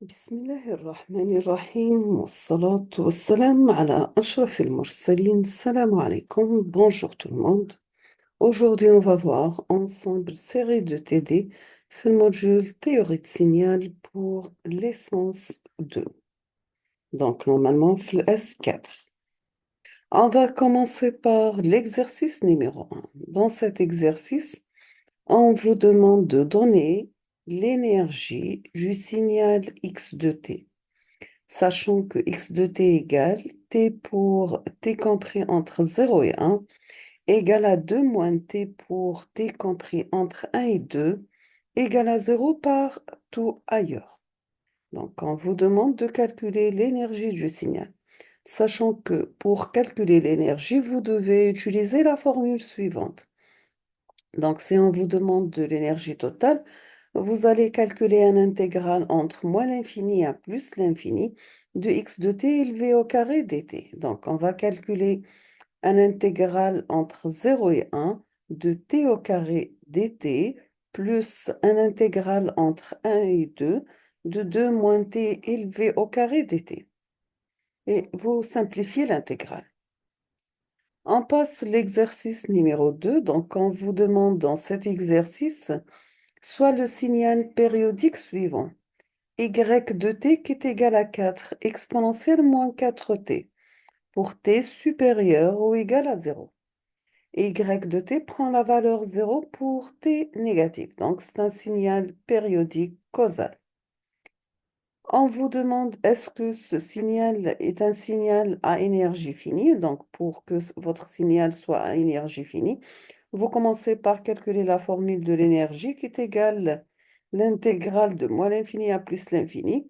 بسم الله الرحمن الرحيم والصلاة والسلام على أشرف المرسلين. Salam alaikum, bonjour tout le monde. Aujourd'hui, on va voir ensemble série de TD في المodule théorie de signal pour l'essence 2. Donc, normalement, في S4. On va commencer par l'exercice numéro 1. Dans cet exercice, on vous demande de donner l'énergie du signal X de t. Sachant que x de t égale t pour t compris entre 0 et 1 égale à 2 moins t pour t compris entre 1 et 2 égale à 0 partout ailleurs. Donc, on vous demande de calculer l'énergie du signal. Sachant que pour calculer l'énergie, vous devez utiliser la formule suivante. Donc, si on vous demande de l'énergie totale, vous allez calculer un intégral entre moins l'infini à plus l'infini de x de t élevé au carré dt. Donc, on va calculer un intégral entre 0 et 1 de t au carré dt plus un intégral entre 1 et 2 de 2 moins t élevé au carré dt. Et vous simplifiez l'intégrale. On passe l'exercice numéro 2. Donc, on vous demande dans cet exercice soit le signal périodique suivant, y de t qui est égal à 4 exponentielle moins 4t, pour t supérieur ou égal à 0. Y de t prend la valeur 0 pour t négatif, donc c'est un signal périodique causal. On vous demande est-ce que ce signal est un signal à énergie finie, donc pour que votre signal soit à énergie finie, vous commencez par calculer la formule de l'énergie qui est égale l'intégrale de moins l'infini à plus l'infini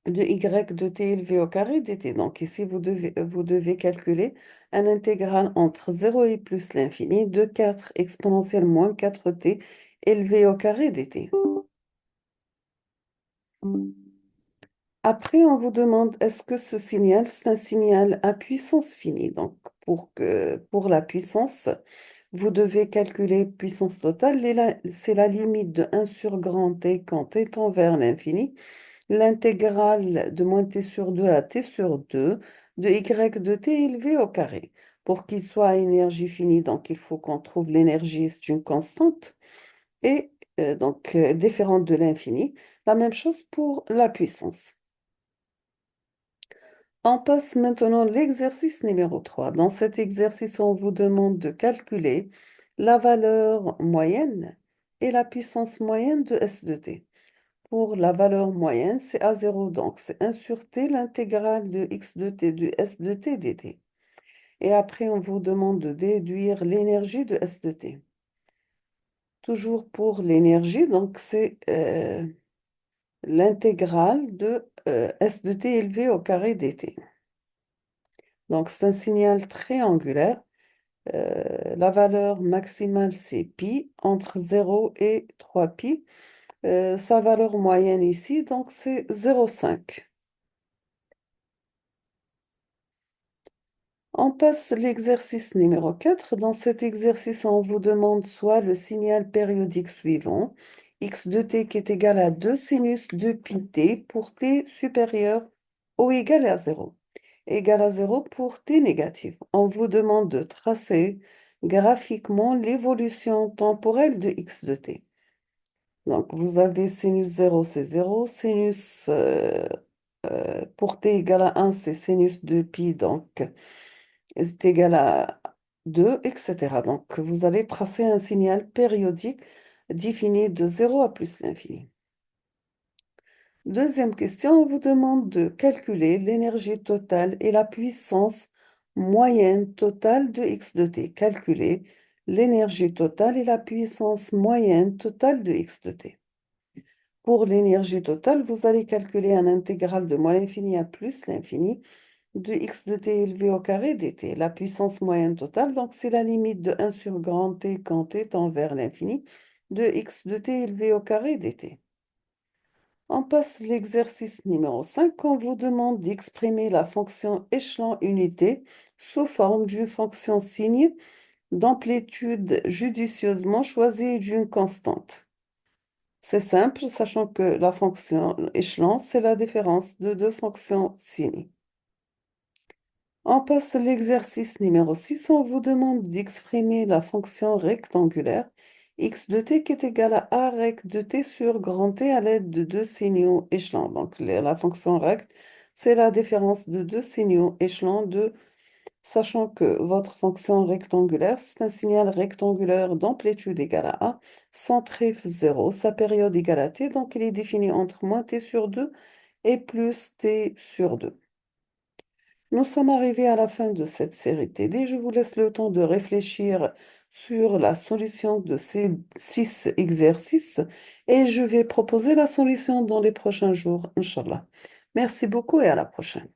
de y de t élevé au carré dt. Donc ici, vous devez calculer un intégral entre 0 et plus l'infini de 4 exponentielle moins 4t élevé au carré dt. Après, on vous demande est-ce que ce signal, c'est un signal à puissance finie. Donc pour la puissance, vous devez calculer puissance totale, et c'est la limite de 1 sur grand T quand t tend vers l'infini, l'intégrale de moins t sur 2 à t sur 2 de y de t élevé au carré. Pour qu'il soit à énergie finie, donc il faut qu'on trouve l'énergie, c'est une constante, et différente de l'infini. La même chose pour la puissance. On passe maintenant à l'exercice numéro 3. Dans cet exercice, on vous demande de calculer la valeur moyenne et la puissance moyenne de S de t. Pour la valeur moyenne, c'est A0, donc c'est 1 sur t, l'intégrale de x de t de S de t dt. Et après, on vous demande de déduire l'énergie de S de t. Toujours pour l'énergie, donc c'est l'intégrale de S de t élevé au carré dt. Donc, c'est un signal triangulaire. La valeur maximale, c'est pi, entre 0 et 3 pi. Sa valeur moyenne ici, donc, c'est 0,5. On passe l'exercice numéro 4. Dans cet exercice, on vous demande soit le signal périodique suivant, x de t qui est égal à 2 sinus de pi t pour t supérieur ou égal à 0. Égal à 0 pour t négatif. On vous demande de tracer graphiquement l'évolution temporelle de x de t. Donc, vous avez sinus 0, c'est 0. Sinus pour t égal à 1, c'est sinus de pi, donc est égal à 2, etc. Donc, vous allez tracer un signal périodique défini de 0 à plus l'infini. Deuxième question, on vous demande de calculer l'énergie totale et la puissance moyenne totale de x de t. Calculer l'énergie totale et la puissance moyenne totale de x de t. Pour l'énergie totale, vous allez calculer un intégral de moins l'infini à plus l'infini de x de t élevé au carré dt. La puissance moyenne totale, donc c'est la limite de 1 sur grand T quand t tend vers l'infini de x de t élevé au carré dt. On passe l'exercice numéro 5. On vous demande d'exprimer la fonction échelon unité sous forme d'une fonction signe d'amplitude judicieusement choisie et d'une constante. C'est simple, sachant que la fonction échelon, c'est la différence de deux fonctions signes. On passe à l'exercice numéro 6. On vous demande d'exprimer la fonction rectangulaire x de t qui est égale à a rect de t sur grand T à l'aide de deux signaux échelons. Donc la fonction rect, c'est la différence de deux signaux échelons sachant que votre fonction rectangulaire, c'est un signal rectangulaire d'amplitude égale à a, centré 0, sa période égale à t, donc il est défini entre moins t sur 2 et plus t sur 2. Nous sommes arrivés à la fin de cette série TD. Je vous laisse le temps de réfléchir sur la solution de ces 6 exercices et je vais proposer la solution dans les prochains jours, Inch'Allah. Merci beaucoup et à la prochaine.